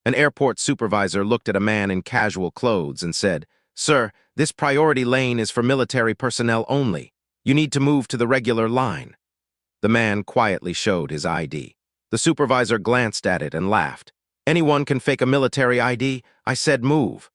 An airport supervisor looked at a man in casual clothes and said, "Sir, this priority lane is for military personnel only. You need to move to the regular line." The man quietly showed his ID. The supervisor glanced at it and laughed. "Anyone can fake a military ID. I said move."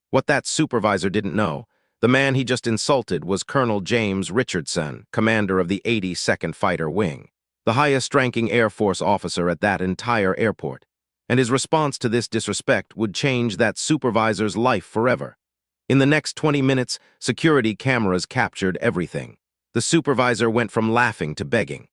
What that supervisor didn't know, the man he just insulted was Colonel James Richardson, commander of the 82nd Fighter Wing, the highest-ranking Air Force officer at that entire airport. And his response to this disrespect would change that supervisor's life forever. In the next 20 minutes, security cameras captured everything. The supervisor went from laughing to begging.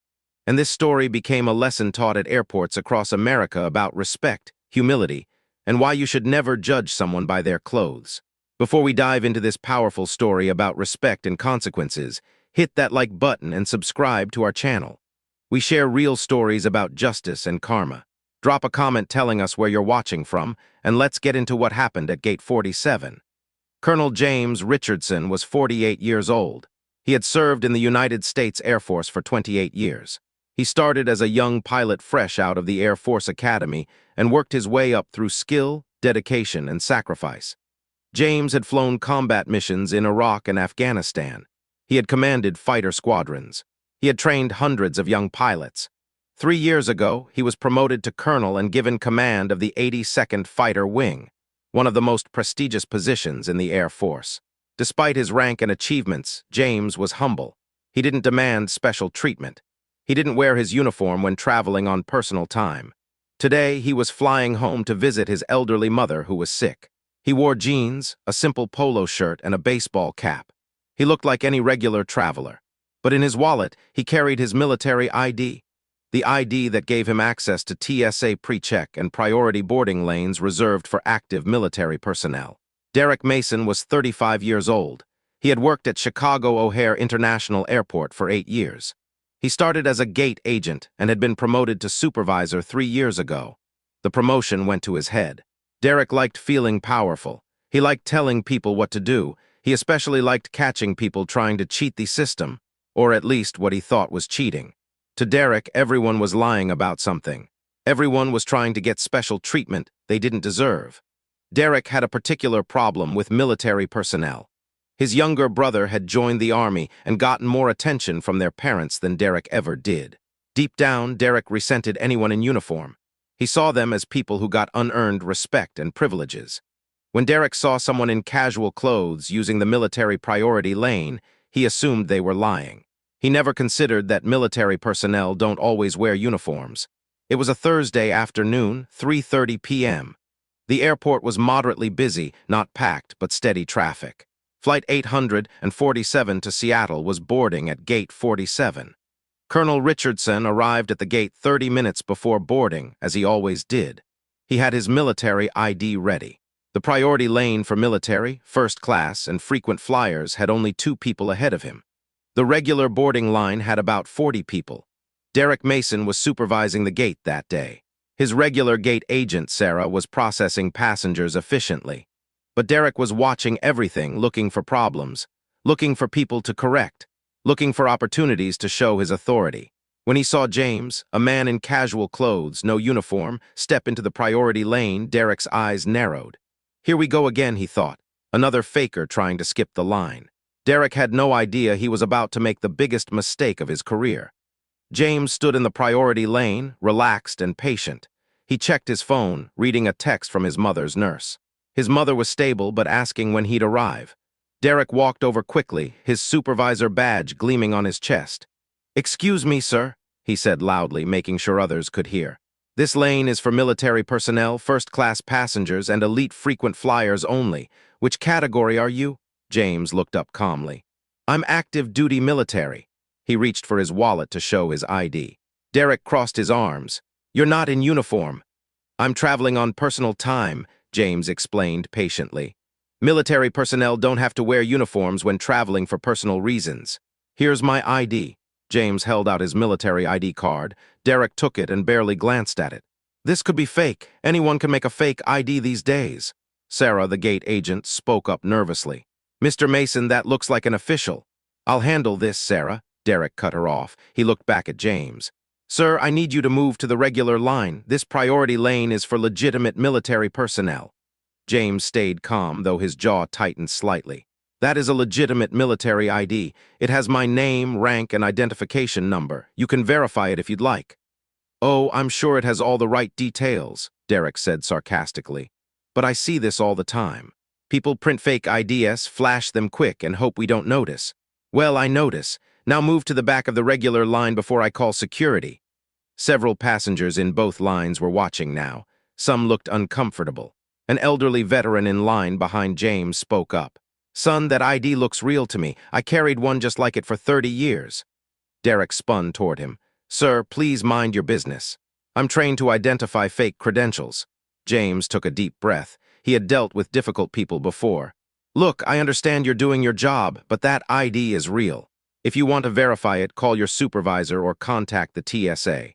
And this story became a lesson taught at airports across America about respect, humility, and why you should never judge someone by their clothes. Before we dive into this powerful story about respect and consequences, hit that like button and subscribe to our channel. We share real stories about justice and karma. Drop a comment telling us where you're watching from, and let's get into what happened at Gate 47. Colonel James Richardson was 48 years old. He had served in the United States Air Force for 28 years. He started as a young pilot fresh out of the Air Force Academy and worked his way up through skill, dedication, and sacrifice. James had flown combat missions in Iraq and Afghanistan. He had commanded fighter squadrons. He had trained hundreds of young pilots. 3 years ago, he was promoted to colonel and given command of the 82nd Fighter Wing, one of the most prestigious positions in the Air Force. Despite his rank and achievements, James was humble. He didn't demand special treatment. He didn't wear his uniform when traveling on personal time. Today, he was flying home to visit his elderly mother who was sick. He wore jeans, a simple polo shirt, and a baseball cap. He looked like any regular traveler. But in his wallet, he carried his military ID. The ID that gave him access to TSA pre-check and priority boarding lanes reserved for active military personnel. Derek Mason was 35 years old. He had worked at Chicago O'Hare International Airport for 8 years. He started as a gate agent and had been promoted to supervisor 3 years ago. The promotion went to his head. Derek liked feeling powerful. He liked telling people what to do. He especially liked catching people trying to cheat the system, or at least what he thought was cheating. To Derek, everyone was lying about something. Everyone was trying to get special treatment they didn't deserve. Derek had a particular problem with military personnel. His younger brother had joined the army and gotten more attention from their parents than Derek ever did. Deep down, Derek resented anyone in uniform. He saw them as people who got unearned respect and privileges. When Derek saw someone in casual clothes using the military priority lane, he assumed they were lying. He never considered that military personnel don't always wear uniforms. It was a Thursday afternoon, 3:30 p.m. The airport was moderately busy, not packed, but steady traffic. Flight 847 to Seattle was boarding at Gate 47. Colonel Richardson arrived at the gate 30 minutes before boarding, as he always did. He had his military ID ready. The priority lane for military, first class, and frequent flyers had only 2 people ahead of him. The regular boarding line had about 40 people. Derek Mason was supervising the gate that day. His regular gate agent, Sarah, was processing passengers efficiently. But Derek was watching everything, looking for problems, looking for people to correct, looking for opportunities to show his authority. When he saw James, a man in casual clothes, no uniform, step into the priority lane, Derek's eyes narrowed. Here we go again, he thought. Another faker trying to skip the line. Derek had no idea he was about to make the biggest mistake of his career. James stood in the priority lane, relaxed and patient. He checked his phone, reading a text from his mother's nurse. His mother was stable but asking when he'd arrive. Derek walked over quickly, his supervisor badge gleaming on his chest. "Excuse me, sir," he said loudly, making sure others could hear. "This lane is for military personnel, first-class passengers, and elite frequent flyers only. Which category are you?" James looked up calmly. "I'm active duty military." He reached for his wallet to show his ID. Derek crossed his arms. "You're not in uniform." "I'm traveling on personal time," James explained patiently. "Military personnel don't have to wear uniforms when traveling for personal reasons. Here's my ID." James held out his military ID card. Derek took it and barely glanced at it. "This could be fake. Anyone can make a fake ID these days." Sarah, the gate agent, spoke up nervously. "Mr. Mason, that looks like an official." "I'll handle this, Sarah." Derek cut her off. He looked back at James. Sir, I need you to move to the regular line. This priority lane is for legitimate military personnel. James stayed calm, though his jaw tightened slightly. That is a legitimate military ID. It has my name, rank, and identification number. You can verify it if you'd like. Oh, I'm sure it has all the right details, Derek said sarcastically. But I see this all the time. People print fake IDs, flash them quick, and hope we don't notice. Well, I notice. Now move to the back of the regular line before I call security. Several passengers in both lines were watching now. Some looked uncomfortable. An elderly veteran in line behind James spoke up. Son, that ID looks real to me. I carried one just like it for 30 years. Derek spun toward him. Sir, please mind your business. I'm trained to identify fake credentials. James took a deep breath. He had dealt with difficult people before. Look, I understand you're doing your job, but that ID is real. If you want to verify it, call your supervisor or contact the TSA.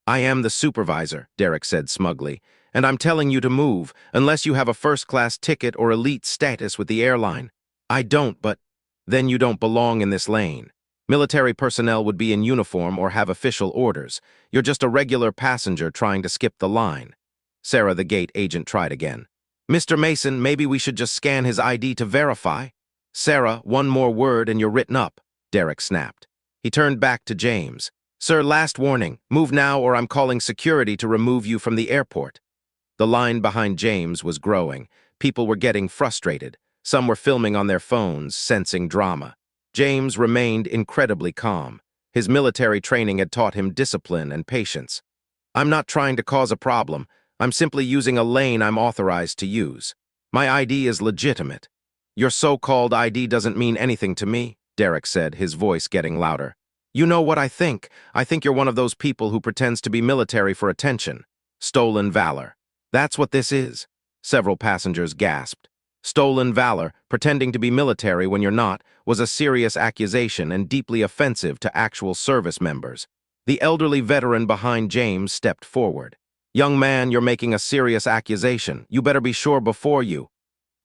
I am the supervisor, Derek said smugly, and I'm telling you to move, unless you have a first-class ticket or elite status with the airline. I don't, but then you don't belong in this lane. Military personnel would be in uniform or have official orders. You're just a regular passenger trying to skip the line. Sarah, the gate agent, tried again. Mr. Mason, maybe we should just scan his ID to verify. Sarah, one more word and you're written up, Derek snapped. He turned back to James. Sir, last warning. Move now or I'm calling security to remove you from the airport. The line behind James was growing. People were getting frustrated. Some were filming on their phones, sensing drama. James remained incredibly calm. His military training had taught him discipline and patience. I'm not trying to cause a problem. I'm simply using a lane I'm authorized to use. My ID is legitimate. Your so-called ID doesn't mean anything to me, Derek said, his voice getting louder. You know what I think? I think you're one of those people who pretends to be military for attention. Stolen valor. That's what this is. Several passengers gasped. Stolen valor, pretending to be military when you're not, was a serious accusation and deeply offensive to actual service members. The elderly veteran behind James stepped forward. Young man, you're making a serious accusation. You better be sure before you.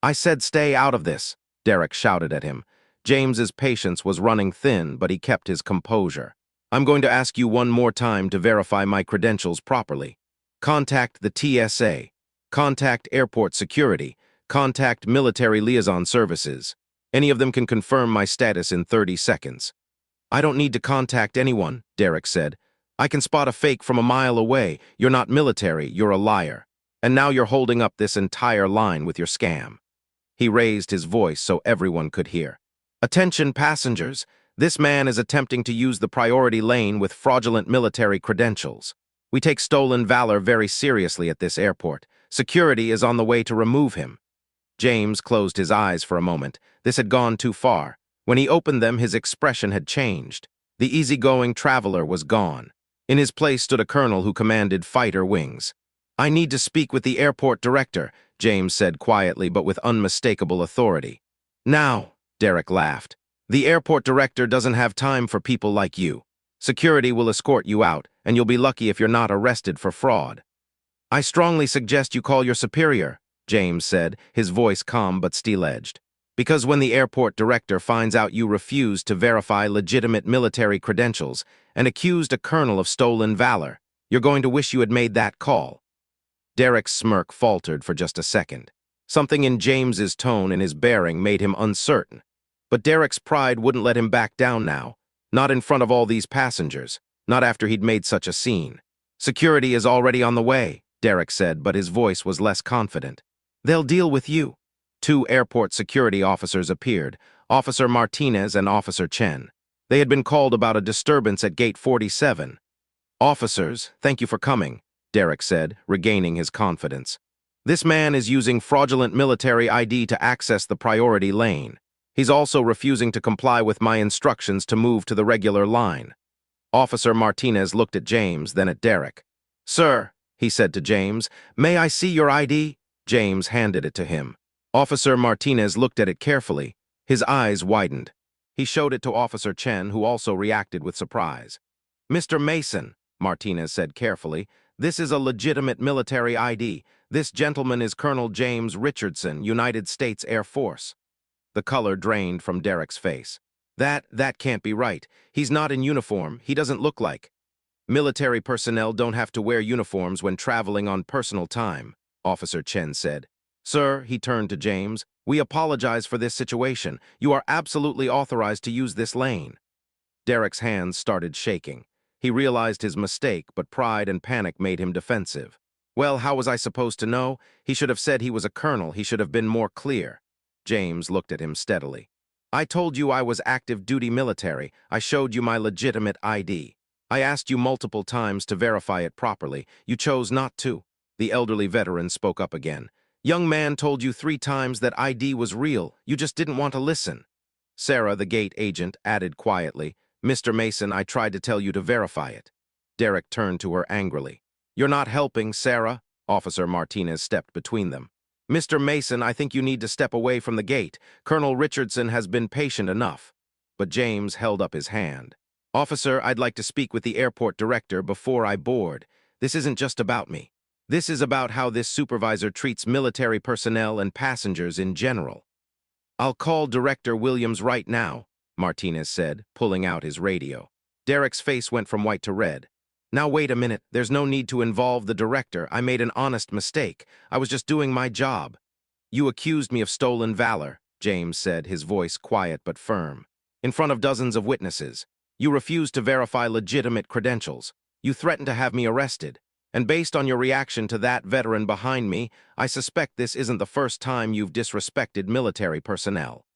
I said stay out of this, Derek shouted at him. James's patience was running thin, but he kept his composure. I'm going to ask you one more time to verify my credentials properly. Contact the TSA. Contact airport security. Contact military liaison services. Any of them can confirm my status in 30 seconds. I don't need to contact anyone, Derek said. I can spot a fake from a mile away. You're not military, you're a liar. And now you're holding up this entire line with your scam. He raised his voice so everyone could hear. Attention passengers, this man is attempting to use the priority lane with fraudulent military credentials. We take stolen valor very seriously at this airport. Security is on the way to remove him. James closed his eyes for a moment. This had gone too far. When he opened them, his expression had changed. The easygoing traveler was gone. In his place stood a colonel who commanded fighter wings. I need to speak with the airport director, James said quietly but with unmistakable authority. Now, Derek laughed. The airport director doesn't have time for people like you. Security will escort you out, and you'll be lucky if you're not arrested for fraud. I strongly suggest you call your superior, James said, his voice calm but steel-edged. Because when the airport director finds out you refused to verify legitimate military credentials and accused a colonel of stolen valor, you're going to wish you had made that call. Derek's smirk faltered for just a second. Something in James's tone and his bearing made him uncertain. But Derek's pride wouldn't let him back down now. Not in front of all these passengers. Not after he'd made such a scene. Security is already on the way, Derek said, but his voice was less confident. They'll deal with you. 2 airport security officers appeared, Officer Martinez and Officer Chen. They had been called about a disturbance at Gate 47. Officers, thank you for coming, Derek said, regaining his confidence. This man is using fraudulent military ID to access the priority lane. He's also refusing to comply with my instructions to move to the regular line. Officer Martinez looked at James, then at Derek. Sir, he said to James, may I see your ID? James handed it to him. Officer Martinez looked at it carefully. His eyes widened. He showed it to Officer Chen, who also reacted with surprise. Mr. Mason, Martinez said carefully, this is a legitimate military ID. This gentleman is Colonel James Richardson, United States Air Force. The color drained from Derek's face. That can't be right. He's not in uniform. He doesn't look like. Military personnel don't have to wear uniforms when traveling on personal time, Officer Chen said. Sir, he turned to James, we apologize for this situation. You are absolutely authorized to use this lane. Derek's hands started shaking. He realized his mistake, but pride and panic made him defensive. Well, how was I supposed to know? He should have said he was a colonel. He should have been more clear. James looked at him steadily. I told you I was active duty military. I showed you my legitimate ID. I asked you multiple times to verify it properly. You chose not to. The elderly veteran spoke up again. Young man told you 3 times that ID was real. You just didn't want to listen. Sarah, the gate agent, added quietly, Mr. Mason, I tried to tell you to verify it. Derek turned to her angrily. You're not helping, Sarah. Officer Martinez stepped between them. Mr. Mason, I think you need to step away from the gate. Colonel Richardson has been patient enough. But James held up his hand. Officer, I'd like to speak with the airport director before I board. This isn't just about me. This is about how this supervisor treats military personnel and passengers in general. I'll call Director Williams right now, Martinez said, pulling out his radio. Derek's face went from white to red. Now wait a minute, there's no need to involve the director. I made an honest mistake. I was just doing my job. You accused me of stolen valor, James said, his voice quiet but firm. In front of dozens of witnesses. You refused to verify legitimate credentials. You threatened to have me arrested. And based on your reaction to that veteran behind me, I suspect this isn't the first time you've disrespected military personnel.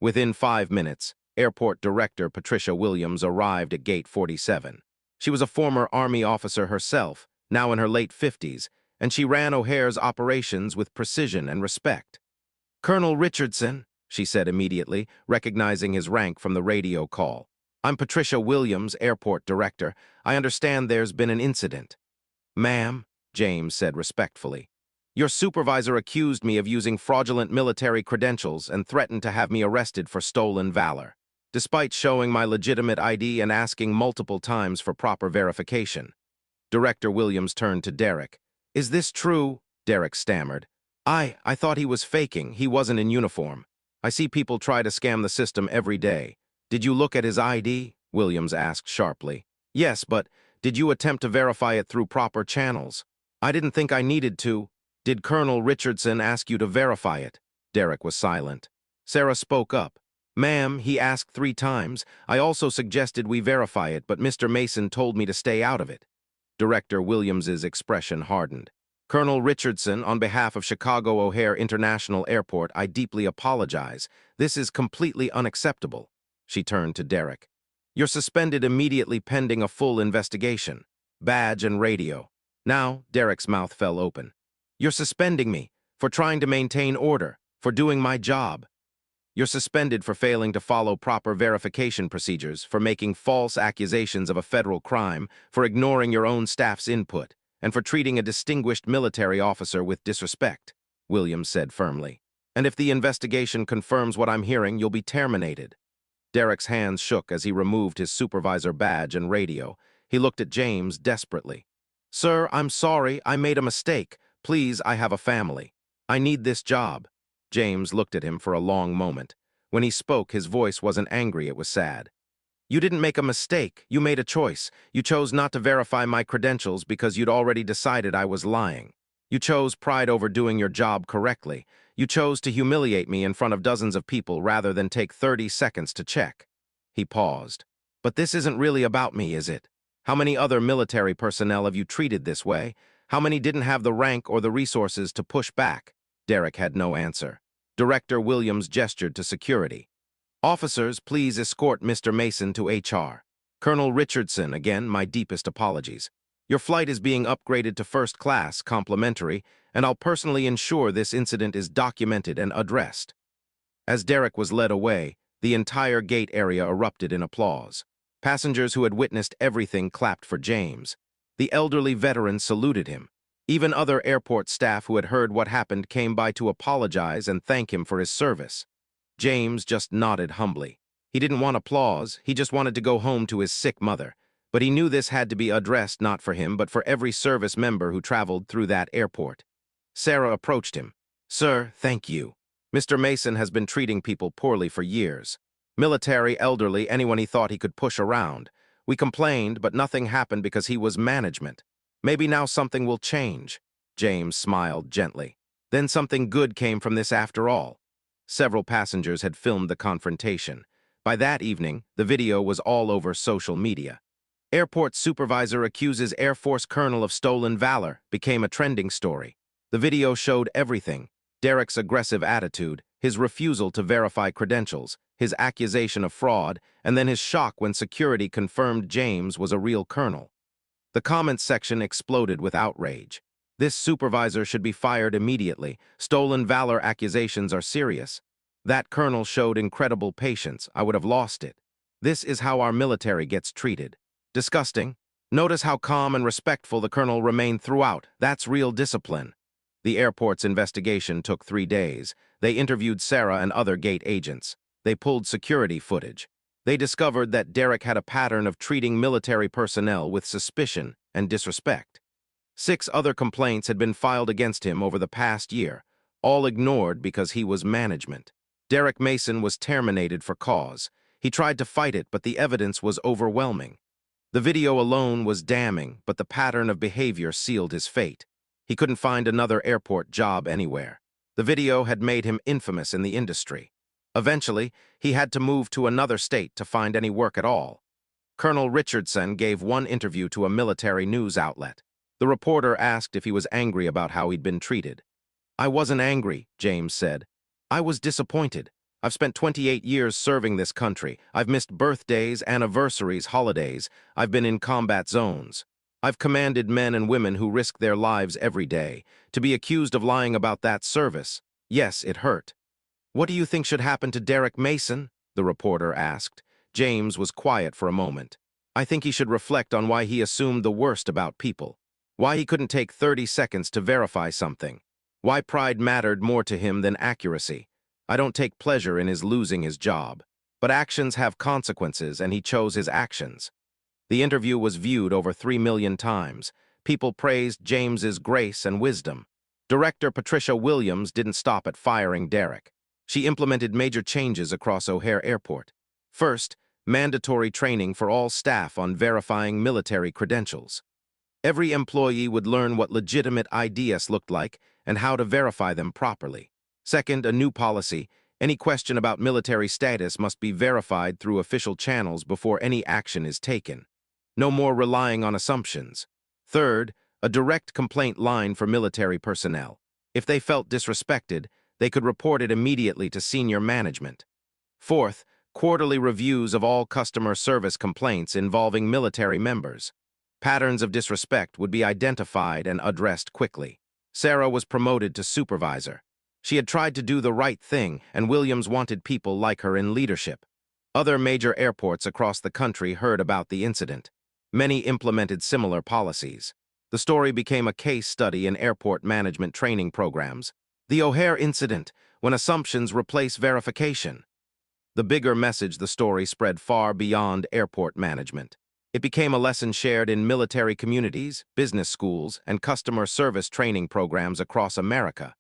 Within 5 minutes, Airport Director Patricia Williams arrived at Gate 47. She was a former Army officer herself, now in her late 50s, and she ran O'Hare's operations with precision and respect. Colonel Richardson, she said immediately, recognizing his rank from the radio call. I'm Patricia Williams, Airport Director. I understand there's been an incident. Ma'am, James said respectfully, your supervisor accused me of using fraudulent military credentials and threatened to have me arrested for stolen valor, despite showing my legitimate ID and asking multiple times for proper verification. Director Williams turned to Derek. Is this true? Derek stammered. I thought he was faking. He wasn't in uniform. I see people try to scam the system every day. Did you look at his ID? Williams asked sharply. Yes, but did you attempt to verify it through proper channels? I didn't think I needed to. Did Colonel Richardson ask you to verify it? Derek was silent. Sarah spoke up. Ma'am, he asked 3 times. I also suggested we verify it, but Mr. Mason told me to stay out of it. Director Williams's expression hardened. Colonel Richardson, on behalf of Chicago O'Hare International Airport, I deeply apologize. This is completely unacceptable. She turned to Derek. You're suspended immediately pending a full investigation. Badge and radio. Now, Derek's mouth fell open. You're suspending me for trying to maintain order, for doing my job. You're suspended for failing to follow proper verification procedures, for making false accusations of a federal crime, for ignoring your own staff's input, and for treating a distinguished military officer with disrespect, Williams said firmly. And if the investigation confirms what I'm hearing, you'll be terminated. Derek's hands shook as he removed his supervisor badge and radio. He looked at James desperately. Sir, I'm sorry. I made a mistake. Please, I have a family. I need this job. James looked at him for a long moment. When he spoke, his voice wasn't angry, it was sad. You didn't make a mistake. You made a choice. You chose not to verify my credentials because you'd already decided I was lying. You chose pride over doing your job correctly. You chose to humiliate me in front of dozens of people rather than take 30 seconds to check. He paused. But this isn't really about me, is it? How many other military personnel have you treated this way? How many didn't have the rank or the resources to push back? Derek had no answer. Director Williams gestured to security. Officers, please escort Mr. Mason to HR. Colonel Richardson, again, my deepest apologies. Your flight is being upgraded to first class, complimentary, and I'll personally ensure this incident is documented and addressed. As Derek was led away, the entire gate area erupted in applause. Passengers who had witnessed everything clapped for James. The elderly veteran saluted him. Even other airport staff who had heard what happened came by to apologize and thank him for his service. James just nodded humbly. He didn't want applause, he just wanted to go home to his sick mother. But he knew this had to be addressed not for him, but for every service member who traveled through that airport. Sarah approached him. Sir, thank you. Mr. Mason has been treating people poorly for years. Military, elderly, anyone he thought he could push around. We complained, but nothing happened because he was management. Maybe now something will change. James smiled gently. Then something good came from this after all. Several passengers had filmed the confrontation. By that evening, the video was all over social media. Airport supervisor accuses Air Force colonel of stolen valor became a trending story. The video showed everything: Derek's aggressive attitude, his refusal to verify credentials, his accusation of fraud, and then his shock when security confirmed James was a real colonel. The comments section exploded with outrage. This supervisor should be fired immediately. Stolen valor accusations are serious. That colonel showed incredible patience. I would have lost it. This is how our military gets treated. Disgusting. Notice how calm and respectful the colonel remained throughout. That's real discipline. The airport's investigation took 3 days. They interviewed Sarah and other gate agents. They pulled security footage. They discovered that Derek had a pattern of treating military personnel with suspicion and disrespect. 6 other complaints had been filed against him over the past year, all ignored because he was management. Derek Mason was terminated for cause. He tried to fight it, but the evidence was overwhelming. The video alone was damning, but the pattern of behavior sealed his fate. He couldn't find another airport job anywhere. The video had made him infamous in the industry. Eventually, he had to move to another state to find any work at all. Colonel Richardson gave one interview to a military news outlet. The reporter asked if he was angry about how he'd been treated. "I wasn't angry," James said. "I was disappointed. I've spent 28 years serving this country. I've missed birthdays, anniversaries, holidays. I've been in combat zones. I've commanded men and women who risk their lives every day. To be accused of lying about that service, yes, it hurt." "What do you think should happen to Derek Mason?" the reporter asked. James was quiet for a moment. "I think he should reflect on why he assumed the worst about people. Why he couldn't take 30 seconds to verify something. Why pride mattered more to him than accuracy. I don't take pleasure in his losing his job. But actions have consequences, and he chose his actions." The interview was viewed over 3 million times. People praised James's grace and wisdom. Director Patricia Williams didn't stop at firing Derek. She implemented major changes across O'Hare Airport. First, mandatory training for all staff on verifying military credentials. Every employee would learn what legitimate IDs looked like and how to verify them properly. Second, a new policy: any question about military status must be verified through official channels before any action is taken. No more relying on assumptions. Third, a direct complaint line for military personnel. If they felt disrespected, they could report it immediately to senior management. Fourth, quarterly reviews of all customer service complaints involving military members. Patterns of disrespect would be identified and addressed quickly. Sarah was promoted to supervisor. She had tried to do the right thing, and Williams wanted people like her in leadership. Other major airports across the country heard about the incident. Many implemented similar policies. The story became a case study in airport management training programs. The O'Hare incident, when assumptions replace verification. The bigger message: the story spread far beyond airport management. It became a lesson shared in military communities, business schools, and customer service training programs across America.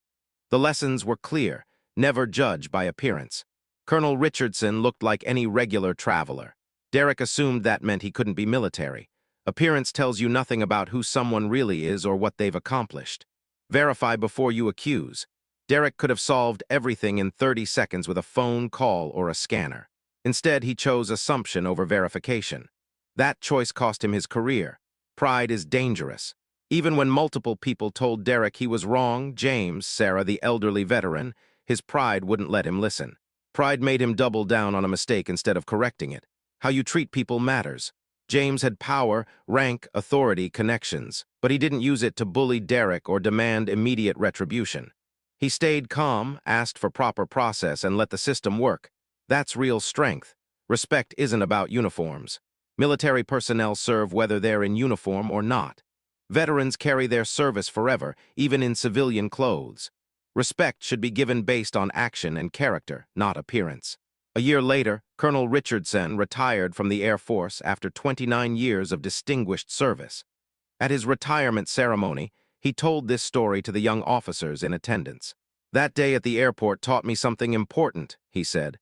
The lessons were clear: never judge by appearance. Colonel Richardson looked like any regular traveler. Derek assumed that meant he couldn't be military. Appearance tells you nothing about who someone really is or what they've accomplished. Verify before you accuse. Derek could have solved everything in 30 seconds with a phone call or a scanner. Instead, he chose assumption over verification. That choice cost him his career. Pride is dangerous. Even when multiple people told Derek he was wrong, James, Sarah, the elderly veteran, his pride wouldn't let him listen. Pride made him double down on a mistake instead of correcting it. How you treat people matters. James had power, rank, authority, connections, but he didn't use it to bully Derek or demand immediate retribution. He stayed calm, asked for proper process, and let the system work. That's real strength. Respect isn't about uniforms. Military personnel serve whether they're in uniform or not. Veterans carry their service forever, even in civilian clothes. Respect should be given based on action and character, not appearance. A year later, Colonel Richardson retired from the Air Force after 29 years of distinguished service. At his retirement ceremony, he told this story to the young officers in attendance. "That day at the airport taught me something important," he said.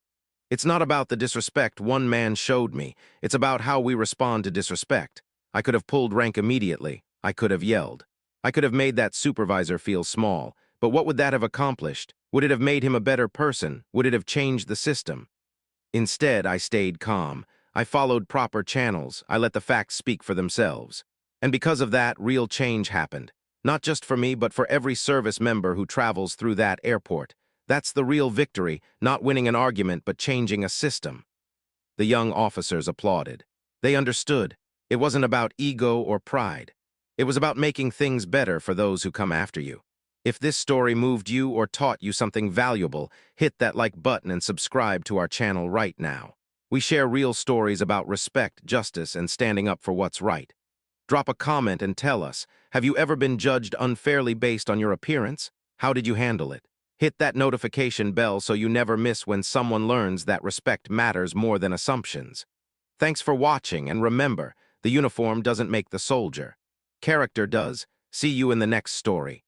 It's not about the disrespect one man showed me. It's about how we respond to disrespect. I could have pulled rank immediately. I could have yelled. I could have made that supervisor feel small. But what would that have accomplished? Would it have made him a better person? Would it have changed the system? Instead, I stayed calm. I followed proper channels. I let the facts speak for themselves. And because of that, real change happened. Not just for me, but for every service member who travels through that airport. That's the real victory, not winning an argument, but changing a system. The young officers applauded. They understood. It wasn't about ego or pride. It was about making things better for those who come after you. If this story moved you or taught you something valuable, hit that like button and subscribe to our channel right now. We share real stories about respect, justice, and standing up for what's right. Drop a comment and tell us, have you ever been judged unfairly based on your appearance? How did you handle it? Hit that notification bell so you never miss when someone learns that respect matters more than assumptions. Thanks for watching, and remember, the uniform doesn't make the soldier. Character does. See you in the next story.